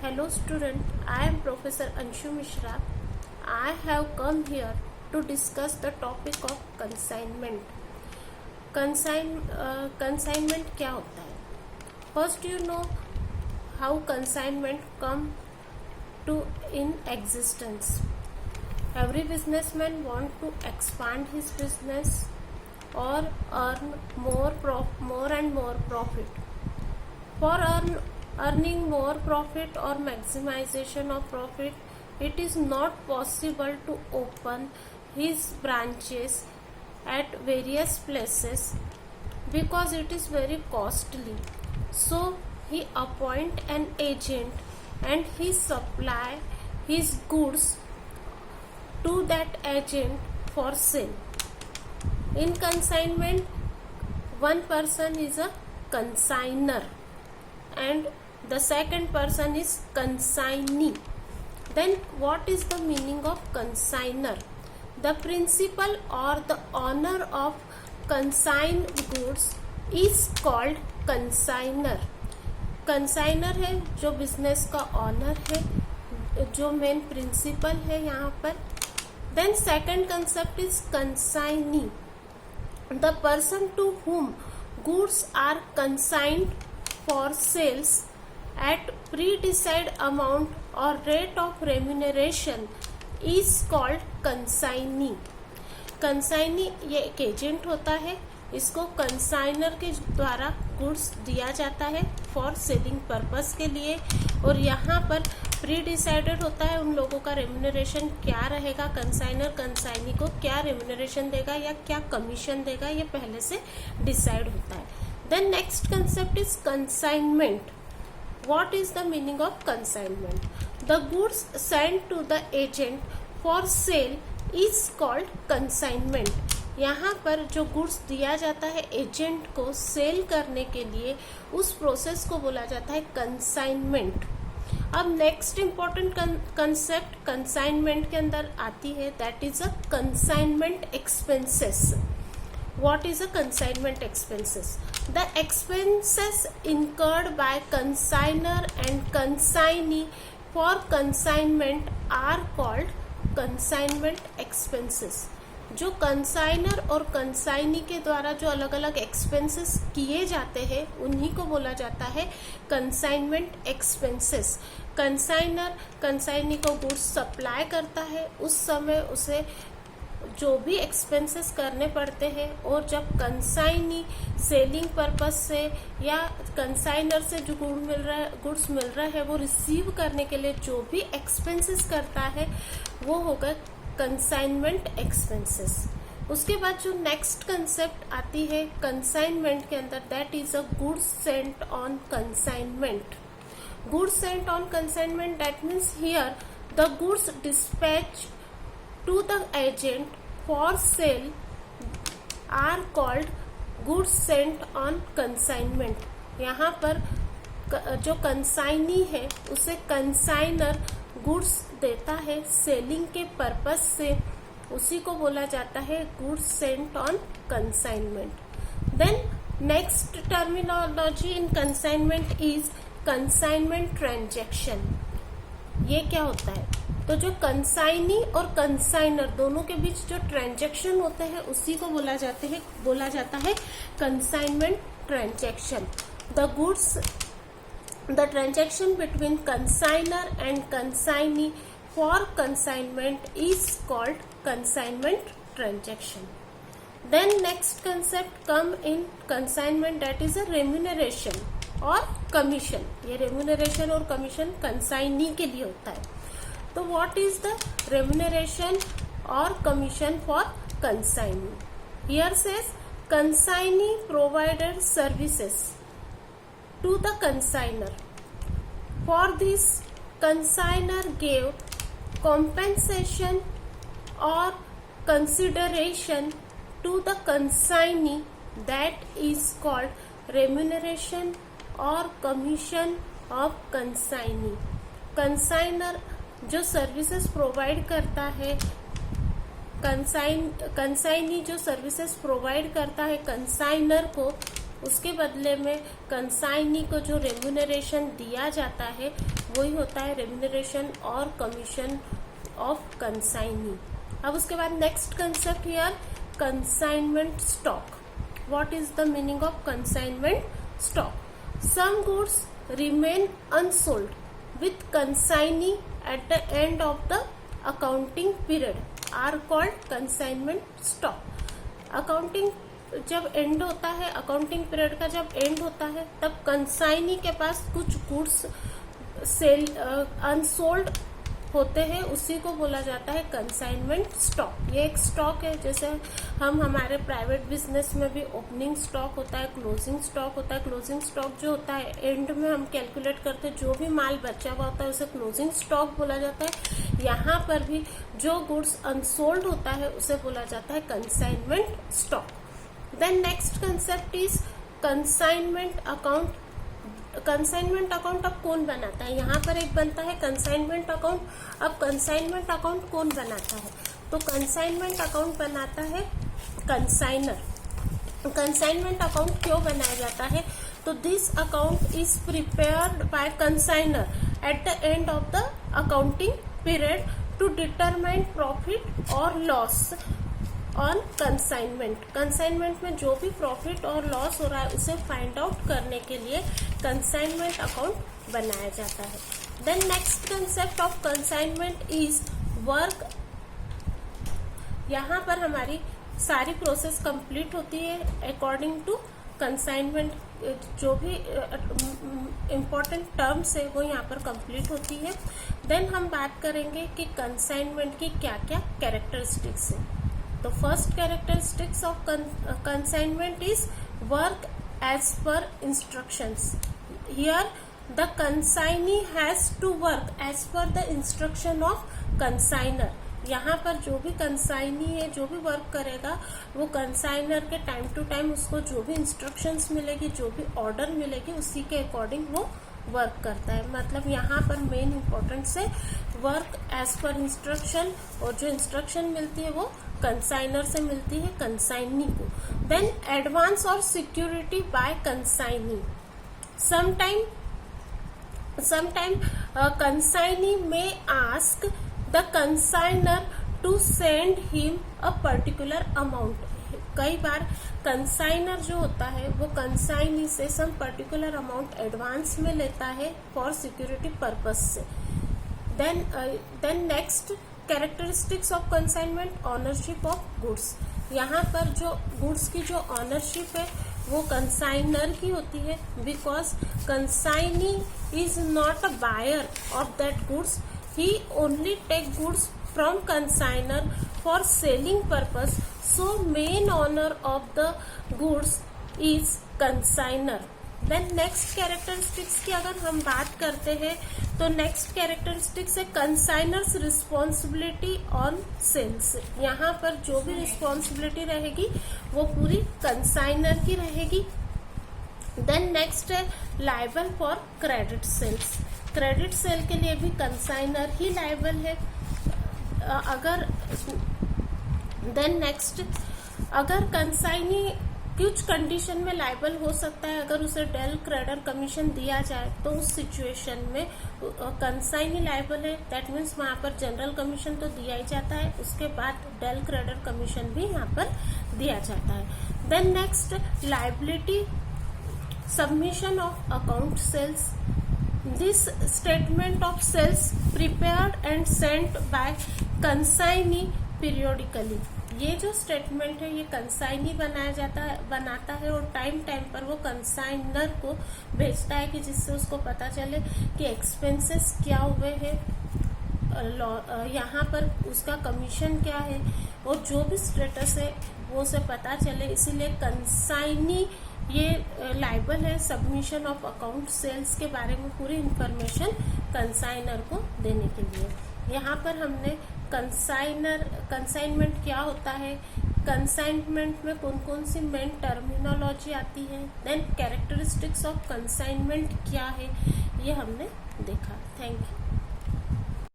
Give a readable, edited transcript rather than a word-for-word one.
Hello student, I am Professor Anshu Mishra. I have come here to discuss the topic of consignment. Consignment क्या होता है? First you know how consignment come to in existence. Every businessman want to expand his business or earn more and more profit. For earning more profit or maximization of profit, it is not possible to open his branches at various places because it is very costly. So he appoint an agent and he supply his goods to that agent for sale. In consignment, one person is a consignor and the second person is consignee. Then what is the meaning of consignor? The principal or the owner of consigned goods is called consignor. Consignor है जो business का honour है, जो main principal है यहाँ पर. Then second concept is consignee, the person to whom goods are consigned for sales at pre-decided amount or rate of remuneration is called consignee. Consignee ये एक एजेंट होता है, इसको कंसाइनर के द्वारा गुड्स दिया जाता है फॉर सेलिंग पर्पस के लिए, और यहाँ पर प्री डिसाइडेड होता है उन लोगों का रेम्यूनरेशन क्या रहेगा. कंसाइनर कंसाइनी को क्या रेम्यूनरेशन देगा या क्या कमीशन देगा ये पहले से डिसाइड होता है. Then next concept is consignment. What is the meaning of consignment? The goods send to the agent for sale is called consignment. यहाँ पर जो गुड्स दिया जाता है एजेंट को सेल करने के लिए, उस प्रोसेस को बोला जाता है कंसाइनमेंट. अब नेक्स्ट इंपॉर्टेंट कंसेप्ट कंसाइनमेंट के अंदर आती है, that is a consignment expenses. What is a consignment expenses? The expenses incurred by consignor and consignee for consignment are called consignment expenses. जो कंसाइनर और कंसाइनी के द्वारा जो अलग अलग एक्सपेंसेस किए जाते हैं उन्हीं को बोला जाता है कंसाइनमेंट एक्सपेंसेस. कंसाइनर कंसाइनी को गुड्स सप्लाई करता है, उस समय उसे जो भी एक्सपेंसेस करने पड़ते हैं, और जब कंसाइनी सेलिंग पर्पस से या कंसाइनर से जो गुड्स मिल रहा है वो रिसीव करने के लिए जो भी एक्सपेंसेस करता है वो होगा कंसाइनमेंट एक्सपेंसेस. उसके बाद जो नेक्स्ट कंसेप्ट आती है कंसाइनमेंट के अंदर, that is a goods sent on consignment. Goods sent on consignment, that means here the goods dispatch to the agent for sale are called goods sent on consignment. यहाँ पर जो consignee है उसे consignor goods देता है selling के purpose से, उसी को बोला जाता है goods sent on consignment. Then next terminology in consignment is consignment transaction. ये क्या होता है? तो जो कंसाइनी और कंसाइनर दोनों के बीच जो ट्रांजैक्शन होते हैं उसी को बोला जाता है consignment transaction. The transaction between consignor and consignee for consignment is called consignment transaction. Then next concept come in consignment, that is a remuneration और कमीशन. ये रेम्यूनरेशन और कमीशन कंसाइनी के लिए होता है. तो what is the remuneration or commission for consignee? Here says consignee provided services to the consignor. For this, consignor gave compensation or consideration to the consignee, that is called remuneration or commission of consignee. Consignor जो services provide करता है, consignee जो services provide करता है consignor को, उसके बदले में कंसाइनी को जो रेम्यूनरेशन दिया जाता है वही होता है रेम्यूनरेशन और कमीशन ऑफ कंसाइनी। अब उसके बाद next concept here consignment stock. What is the meaning of consignment stock? Some goods remain unsold with consignee at the end of the accounting period are called consignment stock। Accounting जब and होता है, accounting period का जब and होता है, तब consignee के पास कुछ गुड्स सेल अनसोल्ड होते हैं, उसी को बोला जाता है कंसाइनमेंट स्टॉक। ये एक स्टॉक है, जैसे हम हमारे प्राइवेट बिजनेस में भी ओपनिंग स्टॉक होता है, क्लोजिंग स्टॉक होता है। क्लोजिंग स्टॉक जो होता है एंड में हम कैलकुलेट करते हैं, जो भी माल बचा हुआ होता है उसे क्लोजिंग स्टॉक बोला जाता है। यहाँ पर भी जो गुड्स अनसोल्ड होता है उसे बोला जाता है consignment stock. Then next concept is consignment account. Consignment account अब कौन बनाता है? यहाँ पर एक बनता है कंसाइनमेंट अकाउंट। अब कंसाइनमेंट अकाउंट कौन बनाता है? तो कंसाइनमेंट अकाउंट बनाता है कंसाइनर। कंसाइनमेंट अकाउंट क्यों बनाया जाता है? तो this account is prepared by consignor at the end of the accounting period to determine profit और लॉस ऑन कंसाइनमेंट। कंसाइनमेंट में जो भी प्रॉफिट और लॉस हो रहा है उसे फाइंड आउट करने के लिए कंसाइनमेंट अकाउंट बनाया जाता है। Then next concept of consignment is work. यहाँ पर हमारी सारी प्रोसेस कंप्लीट होती है अकॉर्डिंग टू कंसाइनमेंट। जो भी इम्पोर्टेंट टर्म्स है वो यहाँ पर कंप्लीट होती है। देन हम बात करेंगे कि कंसाइनमेंट की क्या क्या कैरेक्टरिस्टिक्स है। The first characteristics of consignment is work as per instructions. Here the consignee has to work as per the instruction of consigner। यहाँ पर जो भी कंसाइनी है, जो भी वर्क करेगा, वो कंसाइनर के टाइम टू टाइम उसको जो भी इंस्ट्रक्शंस मिलेगी, जो भी ऑर्डर मिलेगी, उसी के अकॉर्डिंग वो वर्क करता है। मतलब यहाँ पर मेन इम्पोर्टेंस है वर्क एज पर इंस्ट्रक्शन, और जो इंस्ट्रक्शन मिलती है वो कंसाइनर से मिलती है कंसाइनी को। देन एडवांस और security bye consignee. sometime consignee may ask the consigner to send him a particular amount। कई बार कंसाइनर जो होता है वो कंसाइनी से सम पर्टिकुलर अमाउंट एडवांस में लेता है फॉर सिक्योरिटी पर्पस से। Then next characteristics of consignment, ownership of goods. यहाँ पर जो गुड्स की जो ऑनरशिप है वो कंसाइनर की होती है, because consignee is not a buyer of that goods, he only take goods from consignor for selling purpose, so main owner of the goods is consignor. Then next characteristics की अगर हम बात करते हैं तो नेक्स्ट कैरेक्टरिस्टिक्स है consignor's responsibility on sales. यहाँ पर जो भी रिस्पॉन्सिबिलिटी रहेगी वो पूरी कंसाइनर की रहेगी। देन नेक्स्ट है liable for credit sales. Credit sale के लिए भी कंसाइनर ही लायबल है। अगर देन नेक्स्ट, अगर कंसाइनी कुछ कंडीशन में लायबल हो सकता है, अगर उसे डेल क्रेडर कमीशन दिया जाए तो उस सिचुएशन में कंसाइनी लायबल है। दैट मीन्स वहां पर जनरल कमीशन तो दिया ही जाता है, उसके बाद डेल क्रेडर कमीशन भी यहाँ पर दिया जाता है। Then next liability submission of account sales. This statement of sales prepared and sent by consignee periodically. ये जो स्टेटमेंट है ये कंसाइनी बनाता है और टाइम टाइम पर वो कंसाइनर को भेजता है कि जिससे उसको पता चले कि एक्सपेंसेस क्या हुए हैं, यहाँ पर उसका कमीशन क्या है, और जो भी स्टेटस है वो उसे पता चले। इसीलिए कंसाइनी ये लायबल है सबमिशन ऑफ अकाउंट सेल्स के बारे में पूरी इंफॉर्मेशन कंसाइनर को देने के लिए। यहाँ पर हमने कंसाइनमेंट क्या होता है, कंसाइनमेंट में कौन कौन सी मेन टर्मिनोलॉजी आती है, देन कैरेक्टरिस्टिक्स ऑफ कंसाइनमेंट क्या है, ये हमने देखा। Thank you.